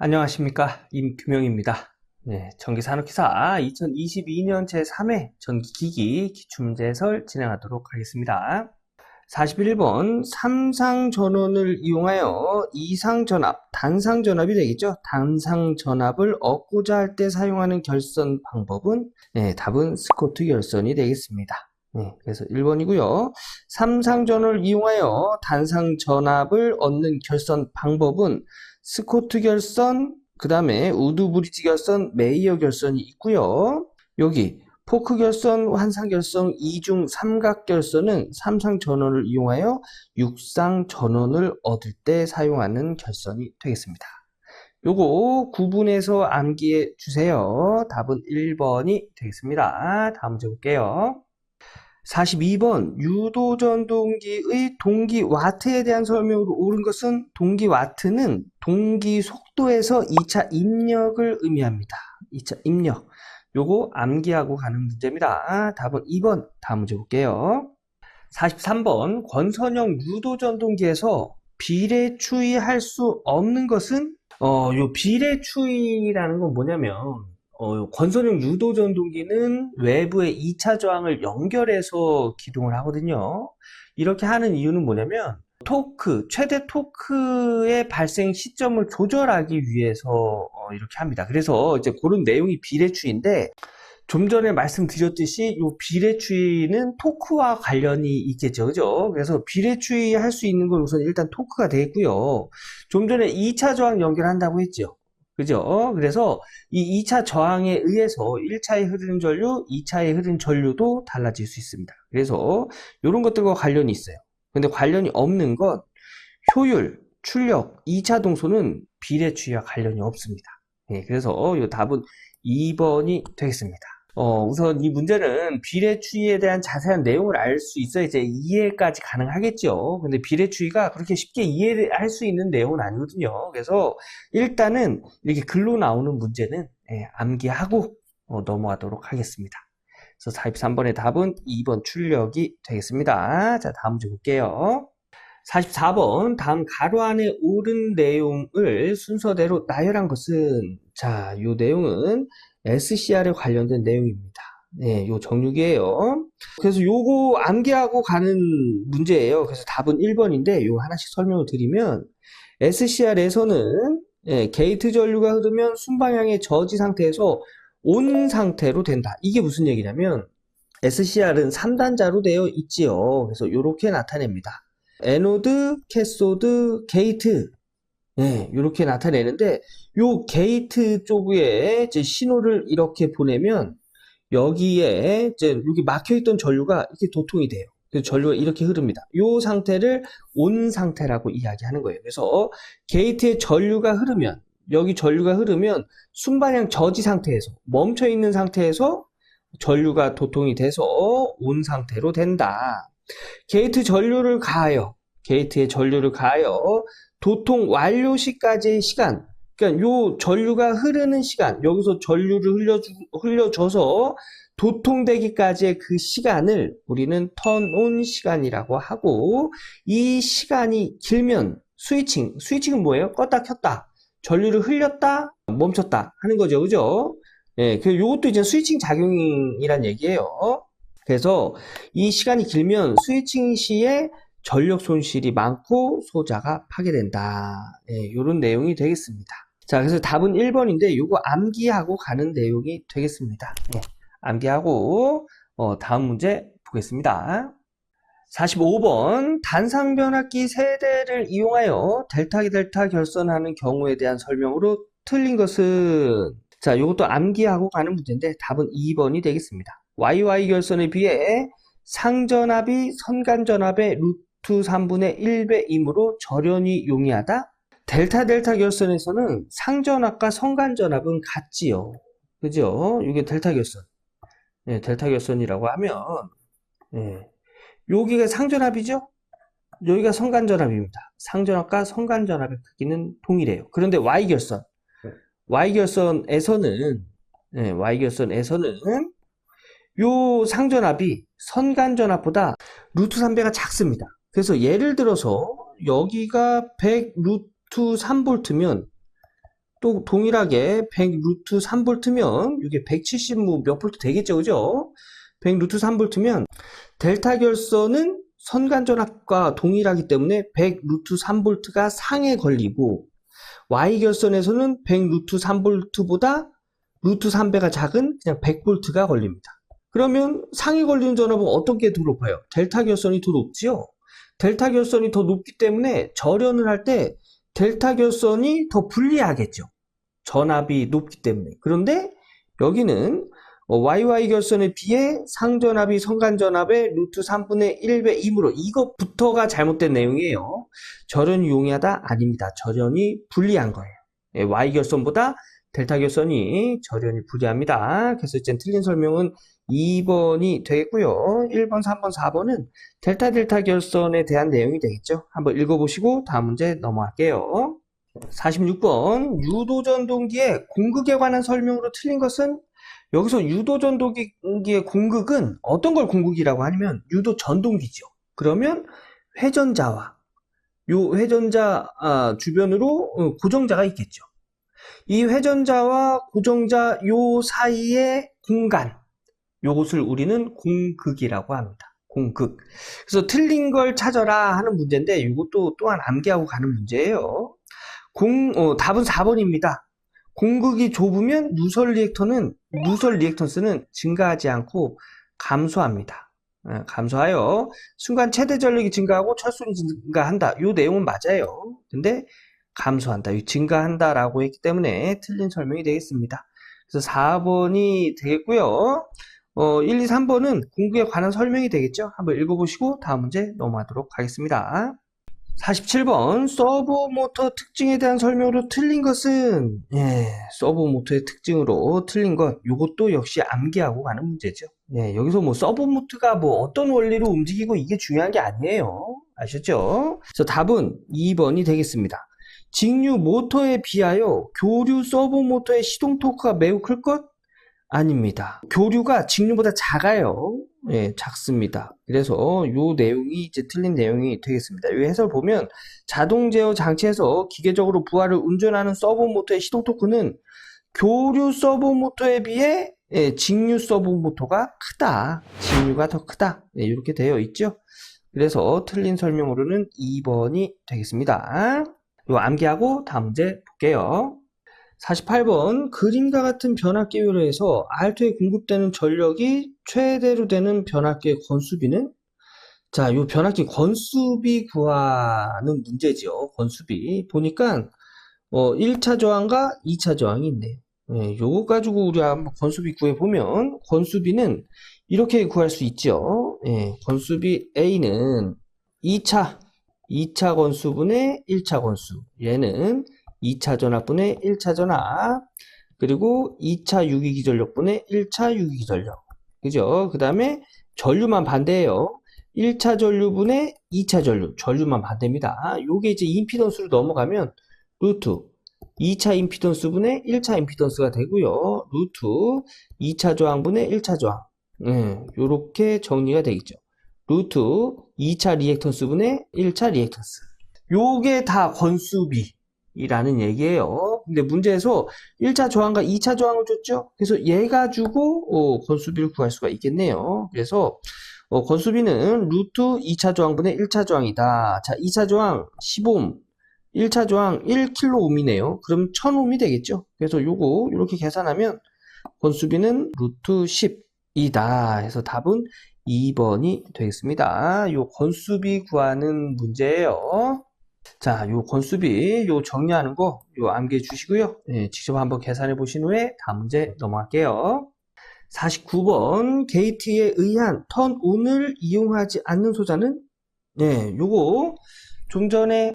안녕하십니까, 임규명입니다. 네, 전기산업기사 2022년 제3회 전기기기 기출문제해설 진행하도록 하겠습니다. 41번 삼상전원을 이용하여 이상전압, 단상전압이 되겠죠. 단상전압을 얻고자 할 때 사용하는 결선 방법은 답은 스코트 결선이 되겠습니다. 그래서 1번이고요. 삼상전원을 이용하여 단상전압을 얻는 결선 방법은 스코트 결선, 그 다음에 우드 브리지 결선, 메이어 결선이 있고요. 여기 포크 결선, 환상 결선, 이중 삼각 결선은 삼상 전원을 이용하여 육상 전원을 얻을 때 사용하는 결선이 되겠습니다. 요거 구분해서 암기해 주세요. 답은 1번이 되겠습니다. 다음 문제 볼게요. 42번 유도전동기의 동기 와트에 대한 설명으로 옳은 것은 동기 와트는 동기 속도에서 2차 입력을 의미합니다. 2차 입력. 요거 암기하고 가는 문제입니다. 답은 2번. 다음 문제 볼게요. 43번 권선형 유도전동기에서 비례추이할 수 없는 것은 요 비례추이라는 건 뭐냐면 권선형 유도전동기는 외부의 2차 저항을 연결해서 기동을 하거든요. 이렇게 하는 이유는 뭐냐면 토크, 최대 토크의 발생 시점을 조절하기 위해서 이렇게 합니다. 그래서 이제 그런 내용이 비례추이인데 좀 전에 말씀드렸듯이 이 비례추이는 토크와 관련이 있겠죠. 그죠? 그래서 비례추이 할 수 있는 건 우선 일단 토크가 되겠고요. 좀 전에 2차 저항 연결한다고 했죠. 그죠? 그래서 이 2차 저항에 의해서 1차에 흐르는 전류, 2차에 흐르는 전류도 달라질 수 있습니다. 그래서 이런 것들과 관련이 있어요. 근데 관련이 없는 건 효율, 출력, 2차 동소는 비례추이와 관련이 없습니다. 그래서 이 답은 2번이 되겠습니다. 우선 이 문제는 비례추이에 대한 자세한 내용을 알 수 있어야 이제 이해까지 가능하겠죠. 근데 비례추이가 그렇게 쉽게 이해할 수 있는 내용은 아니거든요. 그래서 일단은 이렇게 글로 나오는 문제는 암기하고 넘어가도록 하겠습니다. 그래서 43번의 답은 2번 출력이 되겠습니다. 자, 다음 문제 볼게요. 44번 다음 가로 안에 옳은 내용을 순서대로 나열한 것은 자, 이 내용은 SCR에 관련된 내용입니다. 요 정육이에요. 그래서 요거 암기하고 가는 문제예요. 그래서 답은 1번인데 요 하나씩 설명을 드리면 SCR에서는 게이트 전류가 흐르면 순방향의 저지 상태에서 온 상태로 된다. 이게 무슨 얘기냐면 SCR은 3단자로 되어 있지요. 그래서 이렇게 나타냅니다. 에노드, 캐소드, 게이트 이렇게 나타내는데 요 게이트 쪽에 이제 신호를 이렇게 보내면 여기에 이제 여기 막혀있던 전류가 이렇게 도통이 돼요. 그래서 전류가 이렇게 흐릅니다. 요 상태를 온 상태라고 이야기하는 거예요. 그래서 게이트에 전류가 흐르면 여기 전류가 흐르면 순방향 저지 상태에서 멈춰있는 상태에서 전류가 도통이 돼서 온 상태로 된다. 게이트 전류를 가하여 게이트에 전류를 가하여 도통 완료 시까지의 시간, 그러니까 요 전류가 흐르는 시간, 여기서 전류를 흘려줘서 도통되기까지의 그 시간을 우리는 턴온 시간이라고 하고, 이 시간이 길면 스위칭은 뭐예요? 껐다 켰다, 전류를 흘렸다 멈췄다 하는 거죠. 그죠? 요것도 이제 스위칭 작용이란 얘기예요. 그래서 이 시간이 길면 스위칭 시에 전력 손실이 많고 소자가 파괴된다. 이런 내용이 되겠습니다. 자, 그래서 답은 1번인데 요거 암기하고 가는 내용이 되겠습니다. 암기하고 다음 문제 보겠습니다. 45번 단상변압기 세대를 이용하여 델타기 델타 결선하는 경우에 대한 설명으로 틀린 것은 자, 이것도 암기하고 가는 문제인데 답은 2번이 되겠습니다. YY 결선에 비해 상전압이 선간전압의 루트 3분의 1배이므로 절연이 용이하다. 델타 델타 결선에서는 상전압과 선간전압은 같지요. 그죠? 이게 델타 결선. 델타 결선이라고 하면 여기가 상전압이죠? 여기가 선간전압입니다. 상전압과 선간전압의 크기는 동일해요. 그런데 Y결선. Y결선에서는 요 상전압이 선간전압보다 루트 3배가 작습니다. 그래서 예를 들어서 여기가 100 루트 3V면 또 동일하게 100 루트 3볼트면 이게 170 몇 볼트 되겠죠, 그죠? 100 루트 3볼트면 델타 결선은 선간전압과 동일하기 때문에 100 루트 3볼트가 상에 걸리고 Y 결선에서는 100 루트 3볼트보다 루트 3배가 작은 그냥 100볼트가 걸립니다. 그러면 상에 걸리는 전압은 어떤 게 더 높아요? 델타 결선이 더 높지요? 델타 결선이 더 높기 때문에 절연을 할 때 델타 결선이 더 불리하겠죠. 전압이 높기 때문에. 그런데 여기는 YY 결선에 비해 상전압이 선간전압의 루트 3분의 1배 이므로 이것부터가 잘못된 내용이에요. 절연이 용이하다? 아닙니다. 절연이 불리한 거예요. Y 결선보다 델타 결선이 절연이 불리합니다. 그래서 이제 틀린 설명은 2번이 되겠고요. 1번, 3번, 4번은 델타 결선에 대한 내용이 되겠죠. 한번 읽어보시고 다음 문제 넘어갈게요. 46번 유도전동기의 공극에 관한 설명으로 틀린 것은 여기서 유도전동기의 공극은 어떤 걸 공극이라고 하냐면 유도전동기죠. 그러면 회전자와 요 회전자 주변으로 고정자가 있겠죠. 이 회전자와 고정자 요 사이의 공간 요것을 우리는 공극이라고 합니다. 공극. 그래서 틀린 걸 찾아라 하는 문제인데 이것도 또한 암기하고 가는 문제예요. 답은 4번입니다. 공극이 좁으면 누설 리액턴스는 증가하지 않고 감소합니다. 감소하여 순간 최대 전력이 증가하고 철수는 증가한다. 이 내용은 맞아요. 근데 감소한다. 증가한다라고 했기 때문에 틀린 설명이 되겠습니다. 그래서 4번이 되겠고요. 1, 2, 3번은 공극에 관한 설명이 되겠죠. 한번 읽어보시고 다음 문제 넘어가도록 하겠습니다. 47번 서브모터 특징에 대한 설명으로 틀린 것은 서브모터의 특징으로 틀린 것 이것도 역시 암기하고 가는 문제죠. 여기서 뭐 서브모터가 뭐 어떤 원리로 움직이고 이게 중요한 게 아니에요. 아셨죠? 그래서 답은 2번이 되겠습니다. 직류 모터에 비하여 교류 서브모터의 시동 토크가 매우 클 것? 아닙니다. 교류가 직류보다 작아요. 작습니다. 그래서 이 내용이 이제 틀린 내용이 되겠습니다. 이 해설 보면 자동 제어 장치에서 기계적으로 부하를 운전하는 서브모터의 시동 토크는 교류 서브모터에 비해 직류 서브모터가 크다. 직류가 더 크다. 이렇게 되어 있죠. 그래서 틀린 설명으로는 2번이 되겠습니다. 요 암기하고 다음 문제 볼게요. 48번 그림과 같은 변압기에 의해서 R2에 공급되는 전력이 최대로 되는 변압기의 건수비는? 자, 요 변압기 건수비 구하는 문제죠. 건수비. 보니까 1차 저항과 2차 저항이 있네요. 요거 가지고 우리 한번 건수비 구해보면 건수비는 이렇게 구할 수 있죠. 건수비 A는 2차 건수분의 1차 건수. 얘는 2차 전압분의 1차 전압, 그리고 2차 유기기전력분의 1차 유기기전력. 그죠? 그 다음에 전류만 반대예요. 1차 전류분의 2차 전류만 반대입니다. 요게 이제 임피던스로 넘어가면 루트 2차 임피던스분의 1차 임피던스가 되고요. 루트 2차 저항분의 1차 저항. 요렇게 정리가 되겠죠. 루트 2차 리액턴스분의 1차 리액턴스. 요게 다 건수비라는 얘기예요. 근데 문제에서 1차 저항과 2차 저항을 줬죠. 그래서 얘 가지고 건수비를 구할 수가 있겠네요. 그래서 건수비는 루트 2차 저항분의 1차 저항이다. 자, 2차 저항 10옴, 1차 저항 1kΩ이네요. 그럼 1000옴이 되겠죠. 그래서 요거 이렇게 계산하면 건수비는 루트 10이다. 해서 답은 2번이 되겠습니다. 요 건수비 구하는 문제예요. 자, 요 건수비 요 정리하는 거 요 암기해 주시고요. 직접 한번 계산해 보신 후에 다음 문제 넘어갈게요. 49번 게이트에 의한 턴온을 이용하지 않는 소자는 요거 좀 전에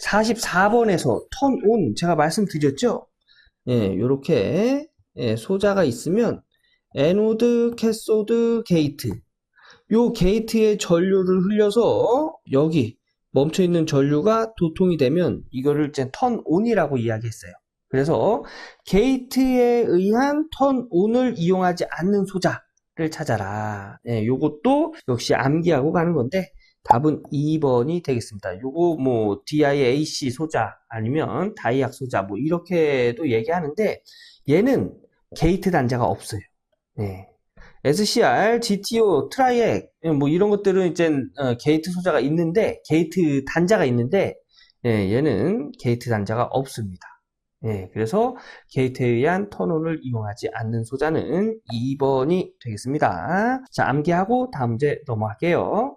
44번에서 턴온 제가 말씀드렸죠. 요렇게 소자가 있으면 애노드, 캐소드, 게이트 요 게이트에 전류를 흘려서 여기 멈춰있는 전류가 도통이 되면 이거를 이제 턴온이라고 이야기했어요. 그래서 게이트에 의한 턴온을 이용하지 않는 소자를 찾아라. 요것도 역시 암기하고 가는 건데 답은 2번이 되겠습니다. 요거 뭐 DIAC 소자 아니면 다이악 소자 뭐 이렇게도 얘기하는데 얘는 게이트 단자가 없어요. 네. SCR, GTO, 트라이액 뭐 이런 것들은 이제 게이트 소자가 있는데 게이트 단자가 있는데 얘는 게이트 단자가 없습니다. 그래서 게이트에 의한 턴온을 이용하지 않는 소자는 2번이 되겠습니다. 자, 암기하고 다음 문제 넘어갈게요.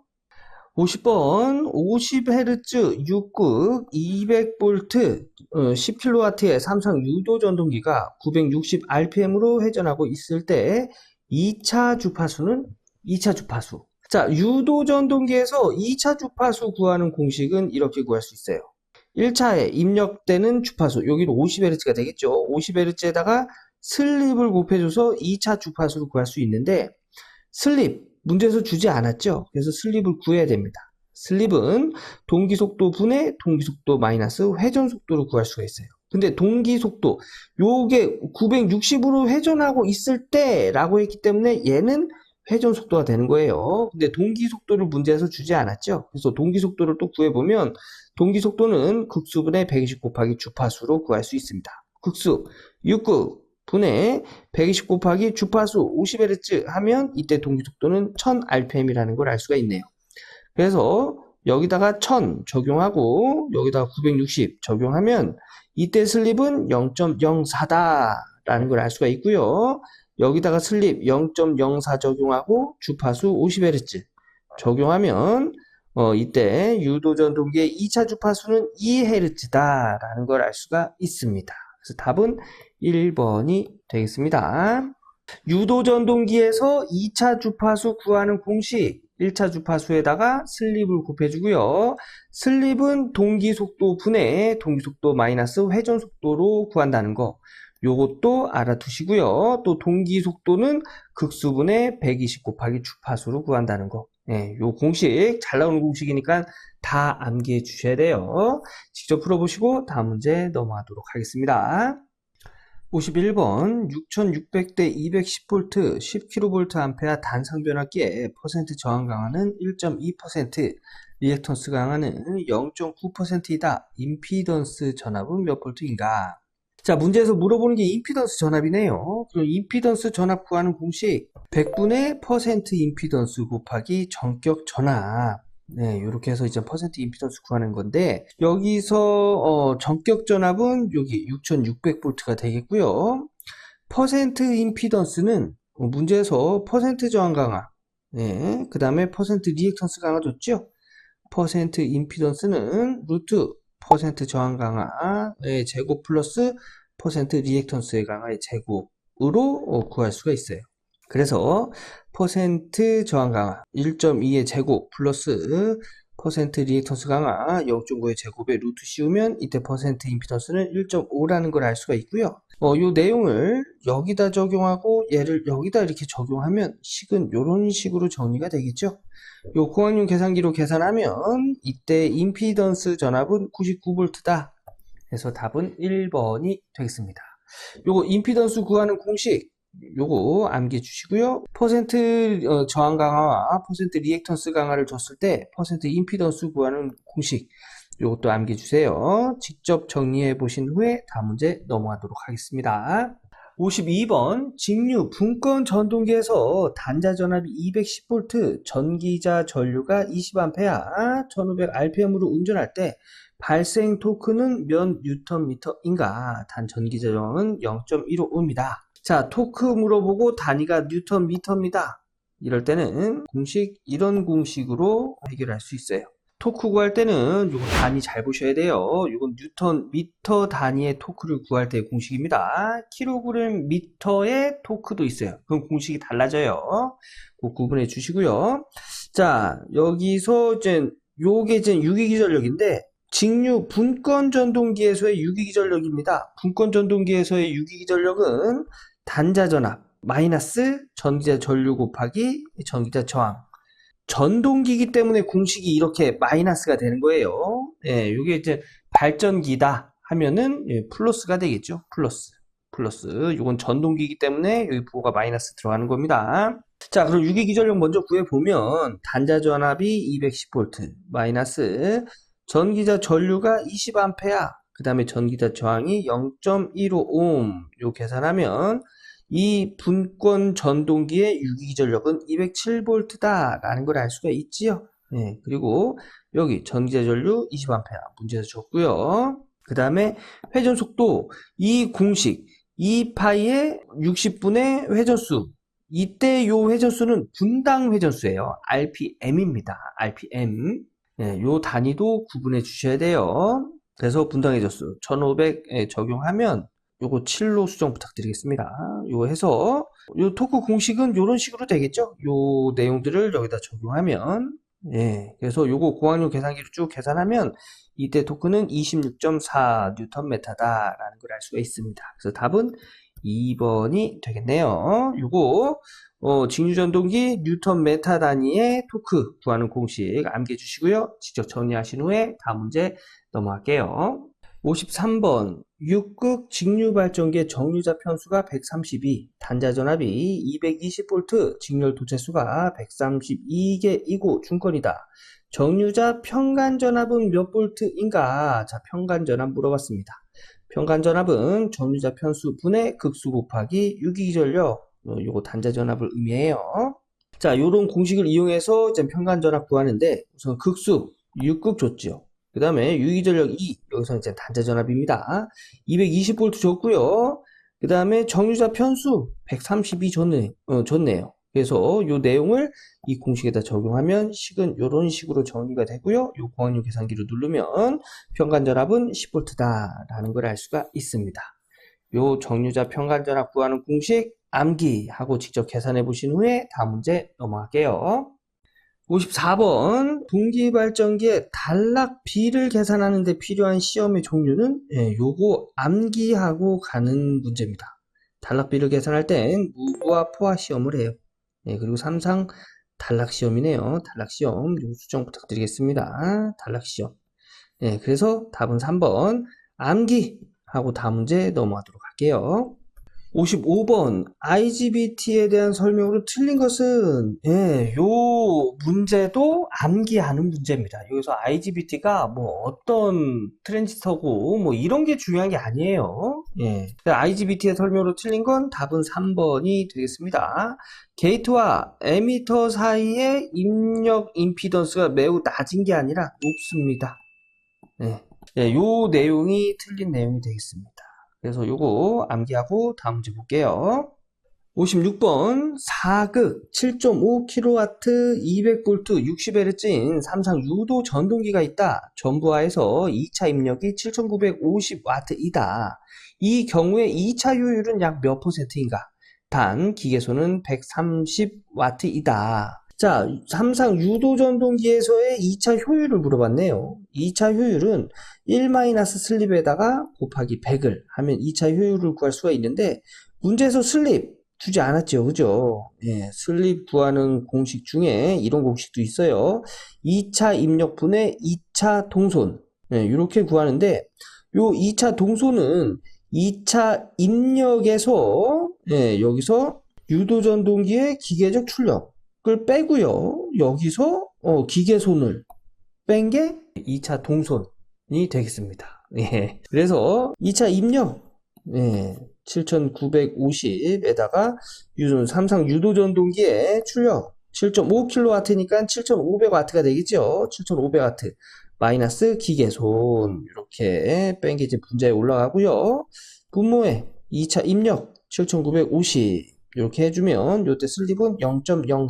50번 50Hz 6극 200V 10kW의 삼성 유도 전동기가 960rpm으로 회전하고 있을 때 2차 주파수는 2차 주파수. 자, 유도 전동기에서 2차 주파수 구하는 공식은 이렇게 구할 수 있어요. 1차에 입력되는 주파수, 여기는 50Hz가 되겠죠. 50Hz에다가 슬립을 곱해줘서 2차 주파수를 구할 수 있는데 슬립 문제에서 주지 않았죠. 그래서 슬립을 구해야 됩니다. 슬립은 동기속도 분의 동기속도 마이너스 회전속도를 구할 수가 있어요. 근데 동기속도 요게 960으로 회전하고 있을 때 라고 했기 때문에 얘는 회전속도가 되는 거예요. 근데 동기속도를 문제에서 주지 않았죠. 그래서 동기속도를 또 구해보면 동기속도는 극수분의 120 곱하기 주파수로 구할 수 있습니다. 극수 6극 분의 120 곱하기 주파수 50Hz 하면 이때 동기속도는 1000rpm이라는 걸 알 수가 있네요. 그래서 여기다가 1000 적용하고 여기다가 960 적용하면 이때 슬립은 0.04다 라는 걸 알 수가 있고요. 여기다가 슬립 0.04 적용하고 주파수 50Hz 적용하면 이때 유도전동기의 2차 주파수는 2Hz다 라는 걸 알 수가 있습니다. 그래서 답은 1번이 되겠습니다. 유도전동기에서 2차 주파수 구하는 공식 1차 주파수에다가 슬립을 곱해주고요. 슬립은 동기속도 분의 동기속도 마이너스 회전속도로 구한다는 거 요것도 알아두시고요. 또 동기속도는 극수분의 120 곱하기 주파수로 구한다는 거 요 공식 잘 나오는 공식이니까 다 암기해 주셔야 돼요. 직접 풀어보시고 다음 문제 넘어가도록 하겠습니다. 51번 6600대 210V 10kVA 단상 변압기의 퍼센트 저항 강화는 1.2%, 리액턴스 강화는 0.9%이다. 임피던스 전압은 몇 볼트인가? 자, 문제에서 물어보는 게 임피던스 전압이네요. 그럼 임피던스 전압 구하는 공식 100분의 퍼센트 임피던스 곱하기 전격 전압. 이렇게 해서 이제 퍼센트 임피던스 구하는 건데 여기서 전격 전압은 여기 6600V가 되겠고요. 퍼센트 임피던스는 문제에서 퍼센트 저항 강화, 그 다음에 퍼센트 리액턴스 강화 줬죠. 퍼센트 임피던스는 루트 퍼센트 저항 강화의 제곱 플러스 퍼센트 리액턴스의 강화의 제곱으로 구할 수가 있어요. 그래서 퍼센트 저항 강화 1.2의 제곱 플러스 퍼센트 리액턴스 강화 0.5의 제곱에 루트 씌우면 이때 퍼센트 임피던스는 1.5라는 걸 알 수가 있고요. 요 내용을 여기다 적용하고 얘를 여기다 이렇게 적용하면 식은 이런 식으로 정리가 되겠죠. 요 고학용 계산기로 계산하면 이때 임피던스 전압은 99V다. 그래서 답은 1번이 되겠습니다. 요거 임피던스 구하는 공식 요거 암기해 주시고요. 퍼센트 저항 강화와 퍼센트 리액턴스 강화를 줬을 때 퍼센트 임피던스 구하는 공식 요것도 암기해 주세요. 직접 정리해 보신 후에 다음 문제 넘어가도록 하겠습니다. 52번 직류 분권 전동기에서 단자 전압이 210V, 전기자 전류가 20A, 1500rpm으로 운전할 때 발생 토크는 몇 뉴턴미터인가? 단 전기자 저항은 0.155입니다. 자, 토크 물어보고 단위가 뉴턴미터입니다. 이럴 때는 공식 이런 공식으로 해결할 수 있어요. 토크 구할 때는 요거 단위 잘 보셔야 돼요. 이건 뉴턴 미터 단위의 토크를 구할 때의 공식입니다. 킬로그램 미터의 토크도 있어요. 그럼 공식이 달라져요. 그 구분해 주시고요. 자, 여기서 이제 요게 이제 유기기 전력인데 직류 분권 전동기에서의 유기기 전력입니다. 분권 전동기에서의 유기기 전력은 단자 전압 마이너스 전기자 전류 곱하기 전기자 저항. 전동기이기 때문에 공식이 이렇게 마이너스가 되는 거예요. 이게 이제 발전기다 하면은 플러스가 되겠죠. 플러스. 이건 전동기이기 때문에 여기 부호가 마이너스 들어가는 겁니다. 자, 그럼 유기기전력 먼저 구해보면 단자전압이 210V 마이너스 전기자 전류가 20A 그 다음에 전기자 저항이 0.15ohm 요 계산하면 이 분권 전동기의 유기기전력은 207V다 라는 걸 알 수가 있지요. 네, 그리고 여기 전기자 전류 20A 문제에서 줬고요. 그 다음에 회전 속도 이 공식 2파이의 60분의 회전수 이때 요 회전수는 분당 회전수예요. RPM입니다. RPM. 네, 요 단위도 구분해 주셔야 돼요. 그래서 분당 회전수 1500에 적용하면 요거 7로 수정 부탁드리겠습니다. 요 해서 요 토크 공식은 요런 식으로 되겠죠? 요 내용들을 여기다 적용하면 예, 그래서 요거 고학력 계산기로 쭉 계산하면 이때 토크는 26.4Nm다라는 걸 알 수가 있습니다. 그래서 답은 2번이 되겠네요. 요거 직류전동기 뉴턴 메타 단위의 토크 구하는 공식 암기해 주시고요. 직접 정리하신 후에 다음 문제 넘어갈게요. 53번 6극 직류발전기의 정류자 편수가 132, 단자전압이 220V, 직렬 도체수가 132개이고 중건이다. 정류자 평간전압은 몇 볼트인가? 자, 평간전압 물어봤습니다. 평간전압은 정류자 편수 분의 극수 곱하기 유기기전력 요거 단자전압을 의미해요. 자, 요런 공식을 이용해서 이제 평간전압 구하는데 우선 극수 6극 줬죠. 그 다음에 유기전력 2 여기서 이제 단자전압입니다. 220V 줬고요. 그 다음에 정류자 편수 132 줬네요. 그래서 요 내용을 이 공식에다 적용하면 식은 요런 식으로 정리가 되고요. 요 고학력 계산기로 누르면 평간전압은 10V다 라는 걸 알 수가 있습니다. 요 정류자 평간전압 구하는 공식 암기하고 직접 계산해 보신 후에 다음 문제 넘어갈게요. 54번 동기발전기의 단락비를 계산하는데 필요한 시험의 종류는 요거 암기하고 가는 문제입니다. 단락비를 계산할 땐 무부와 포화 시험을 해요. 그리고 3상 단락시험이네요. 단락시험 요 수정 부탁드리겠습니다. 단락시험. 그래서 답은 3번 암기하고 다음 문제 넘어가도록 할게요. 55번 IGBT에 대한 설명으로 틀린 것은 요 문제도 암기하는 문제입니다. 여기서 IGBT가 뭐 어떤 트랜지스터고 뭐 이런 게 중요한 게 아니에요. IGBT의 설명으로 틀린 건 답은 3번이 되겠습니다. 게이트와 에미터 사이의 입력 임피던스가 매우 낮은 게 아니라 높습니다. 요 내용이 틀린 내용이 되겠습니다. 그래서 요거 암기하고 다음 문제 볼게요. 56번 4극 7.5kW 200V 60Hz인 삼상 유도 전동기가 있다. 전부하에서 2차 입력이 7950W이다. 이 경우에 2차 효율은 약 몇 %인가? 단 기계소는 130W이다. 자, 삼상 유도전동기에서의 2차 효율을 물어봤네요. 2차 효율은 1-슬립에다가 곱하기 100을 하면 2차 효율을 구할 수가 있는데 문제에서 슬립 주지 않았죠. 그죠? 슬립 구하는 공식 중에 이런 공식도 있어요. 2차 입력분의 2차 동손 이렇게 구하는데 요 2차 동손은 2차 입력에서 여기서 유도전동기의 기계적 출력 을 빼고요. 여기서 기계손을 뺀 게 2차 동손이 되겠습니다. 그래서 2차 입력 7950에다가 삼상 유도전동기의 출력 7.5kW니까 7500W가 되겠죠. 7500W 마이너스 기계손 이렇게 뺀 게 이제 분자에 올라가고요. 분모에 2차 입력 7950 이렇게 해주면 요때 슬립은 0.04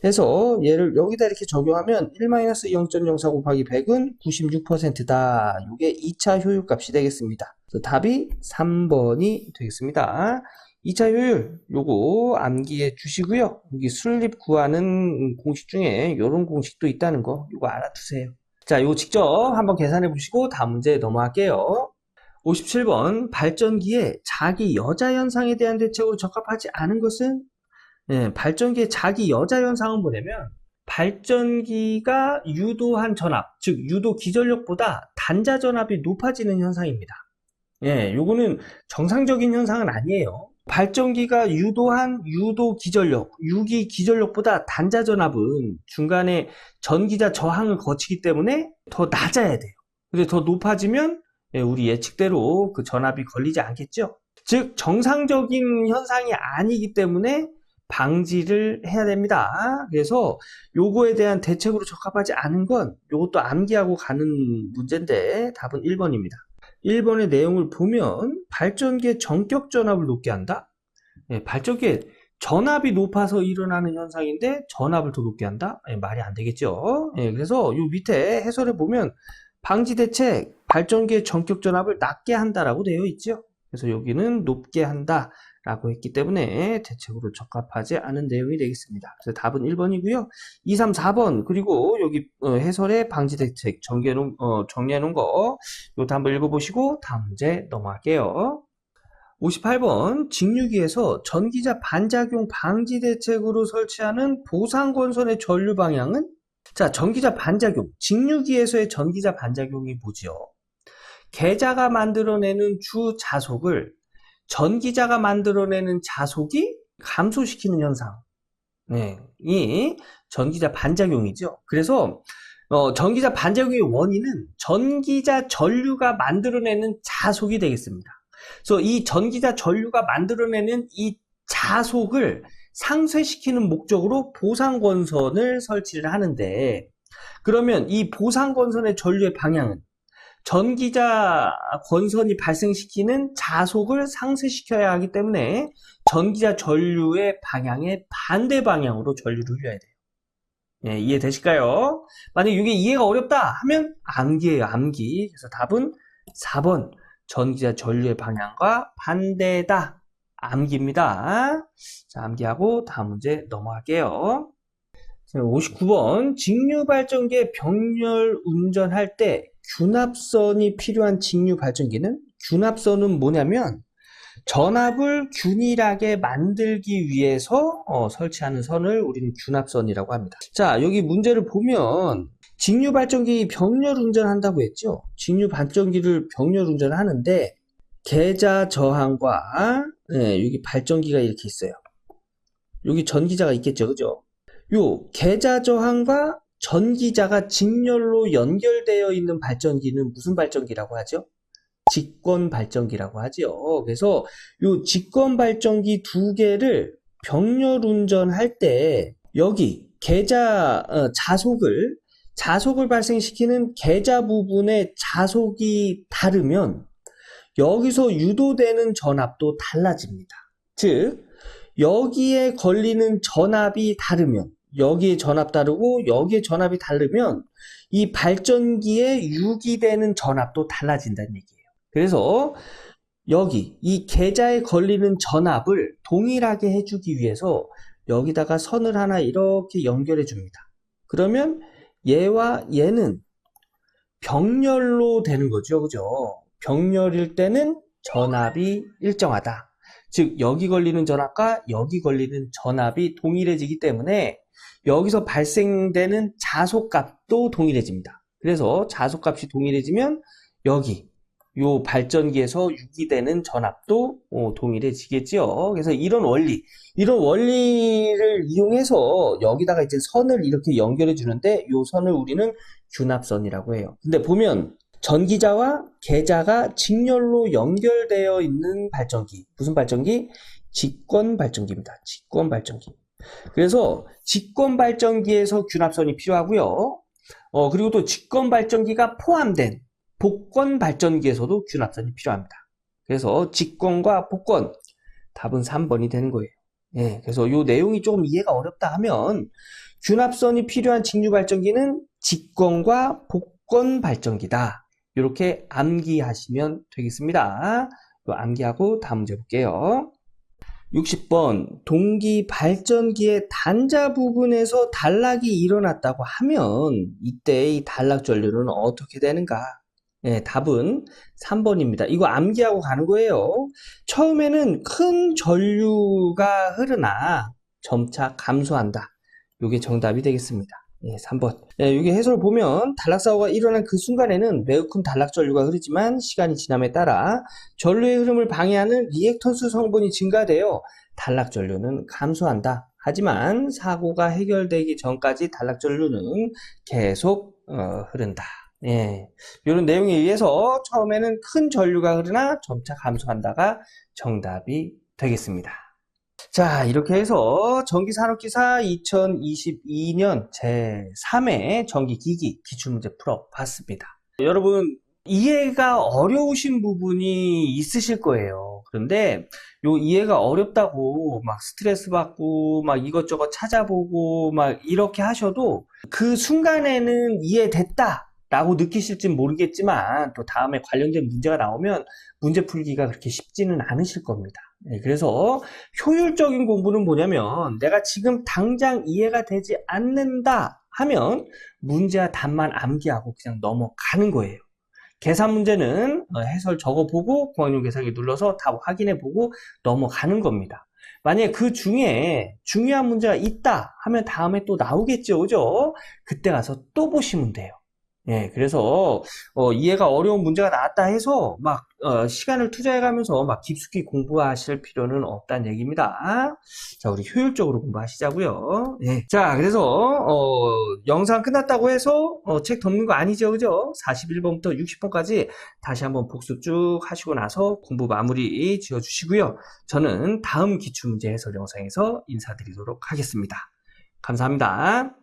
해서 얘를 여기다 이렇게 적용하면 1-0.04 곱하기 100은 96%다. 요게 2차 효율값이 되겠습니다. 그래서 답이 3번이 되겠습니다. 2차 효율 요거 암기해 주시고요. 여기 슬립 구하는 공식 중에 요런 공식도 있다는 거 요거 알아두세요. 자, 요거 직접 한번 계산해 보시고 다음 문제 넘어갈게요. 57번 발전기의 자기 여자 현상에 대한 대책으로 적합하지 않은 것은 발전기의 자기 여자 현상은 뭐냐면 발전기가 유도한 전압 즉 유도 기전력보다 단자 전압이 높아지는 현상입니다. 요거는 정상적인 현상은 아니에요. 발전기가 유도한 유도 기전력, 유기 기전력보다 단자 전압은 중간에 전기자 저항을 거치기 때문에 더 낮아야 돼요. 근데 더 높아지면 우리 예측대로 그 전압이 걸리지 않겠죠. 즉 정상적인 현상이 아니기 때문에 방지를 해야 됩니다. 그래서 요거에 대한 대책으로 적합하지 않은 건 요것도 암기하고 가는 문제인데 답은 1번입니다. 1번의 내용을 보면 발전기의 전격 전압을 높게 한다. 발전기의 전압이 높아서 일어나는 현상인데 전압을 더 높게 한다? 말이 안 되겠죠. 그래서 요 밑에 해설에 보면 방지 대책 발전기의 전격 전압을 낮게 한다라고 되어 있죠. 그래서 여기는 높게 한다 라고 했기 때문에 대책으로 적합하지 않은 내용이 되겠습니다. 그래서 답은 1번이고요. 2, 3, 4번 그리고 여기 해설의 방지 대책 정리해놓은 거 이것도 한번 읽어보시고 다음 문제 넘어갈게요. 58번 직류기에서 전기자 반작용 방지 대책으로 설치하는 보상건선의 전류 방향은? 자, 전기자 반작용, 직류기에서의 전기자 반작용이 뭐죠? 계자가 만들어내는 주 자속을 전기자가 만들어내는 자속이 감소시키는 현상. 이 전기자 반작용이죠. 그래서 전기자 반작용의 원인은 전기자 전류가 만들어내는 자속이 되겠습니다. 그래서 이 전기자 전류가 만들어내는 이 자속을 상쇄시키는 목적으로 보상건선을 설치를 하는데, 그러면 이 보상건선의 전류의 방향은 전기자 건선이 발생시키는 자속을 상쇄시켜야 하기 때문에 전기자 전류의 방향의 반대 방향으로 전류를 흘려야 돼요. 이해되실까요? 만약에 이게 이해가 어렵다 하면 암기예요, 암기. 그래서 답은 4번 전기자 전류의 방향과 반대다. 암기입니다. 자, 암기하고 다음 문제 넘어갈게요. 59번 직류발전기의 병렬 운전할 때 균합선이 필요한 직류발전기는? 균합선은 뭐냐면 전압을 균일하게 만들기 위해서 설치하는 선을 우리는 균합선이라고 합니다. 자, 여기 문제를 보면 직류발전기 병렬 운전한다고 했죠. 직류발전기를 병렬 운전을 하는데 계자 저항과 여기 발전기가 이렇게 있어요. 여기 전기자가 있겠죠, 그죠? 요 계자 저항과 전기자가 직렬로 연결되어 있는 발전기는 무슨 발전기라고 하죠? 직권 발전기라고 하죠. 그래서 요 직권 발전기 두 개를 병렬 운전할 때 여기 계자 자속을 발생시키는 계자 부분의 자속이 다르면 여기서 유도되는 전압도 달라집니다. 즉 여기에 걸리는 전압이 다르면, 여기에 전압 다르고 여기에 전압이 다르면 이 발전기에 유기되는 전압도 달라진다는 얘기예요. 그래서 여기 이 계자에 걸리는 전압을 동일하게 해주기 위해서 여기다가 선을 하나 이렇게 연결해 줍니다. 그러면 얘와 얘는 병렬로 되는 거죠, 그죠? 병렬일 때는 전압이 일정하다. 즉 여기 걸리는 전압과 여기 걸리는 전압이 동일해지기 때문에 여기서 발생되는 자속값도 동일해집니다. 그래서 자속값이 동일해지면 여기 요 발전기에서 유기되는 전압도 동일해지겠죠. 그래서 이런 원리를 이용해서 여기다가 이제 선을 이렇게 연결해 주는데 요 선을 우리는 균합선이라고 해요. 근데 보면 전기자와 계자가 직렬로 연결되어 있는 발전기. 무슨 발전기? 직권 발전기입니다. 직권 발전기. 그래서 직권 발전기에서 균합선이 필요하고요. 그리고 또 직권 발전기가 포함된 복권 발전기에서도 균합선이 필요합니다. 그래서 직권과 복권, 답은 3번이 되는 거예요. 그래서 이 내용이 조금 이해가 어렵다 하면 균합선이 필요한 직류 발전기는 직권과 복권 발전기다. 이렇게 암기하시면 되겠습니다. 암기하고 다음 문제 볼게요. 60번 동기 발전기의 단자 부분에서 단락이 일어났다고 하면 이때 이 단락 전류는 어떻게 되는가? 답은 3번입니다. 이거 암기하고 가는 거예요. 처음에는 큰 전류가 흐르나 점차 감소한다. 이게 정답이 되겠습니다. 예, 3번. 예, 여기 해설을 보면 단락사고가 일어난 그 순간에는 매우 큰 단락 전류가 흐르지만 시간이 지남에 따라 전류의 흐름을 방해하는 리액턴스 성분이 증가되어 단락 전류는 감소한다. 하지만 사고가 해결되기 전까지 단락 전류는 계속 흐른다. 예, 이런 내용에 의해서 처음에는 큰 전류가 흐르나 점차 감소한다가 정답이 되겠습니다. 자, 이렇게 해서 전기산업기사 2022년 제3회 전기기기 기출문제 풀어봤습니다. 여러분, 이해가 어려우신 부분이 있으실 거예요. 그런데 요 이해가 어렵다고 막 스트레스 받고 막 이것저것 찾아보고 막 이렇게 하셔도 그 순간에는 이해됐다 라고 느끼실진 모르겠지만 또 다음에 관련된 문제가 나오면 문제 풀기가 그렇게 쉽지는 않으실 겁니다. 네, 그래서 효율적인 공부는 뭐냐면 내가 지금 당장 이해가 되지 않는다 하면 문제와 답만 암기하고 그냥 넘어가는 거예요. 계산 문제는 해설 적어보고 공학용 계산기 눌러서 답 확인해보고 넘어가는 겁니다. 만약에 그 중에 중요한 문제가 있다 하면 다음에 또 나오겠죠, 그죠? 그때 가서 또 보시면 돼요. 예, 그래서 이해가 어려운 문제가 나왔다 해서 막 시간을 투자해가면서 막 깊숙이 공부하실 필요는 없다는 얘기입니다. 자, 우리 효율적으로 공부하시자고요. 예. 자, 그래서 영상 끝났다고 해서 책 덮는 거 아니죠, 그죠? 41번부터 60번까지 다시 한번 복습 쭉 하시고 나서 공부 마무리 지어주시고요. 저는 다음 기출문제 해설 영상에서 인사드리도록 하겠습니다. 감사합니다.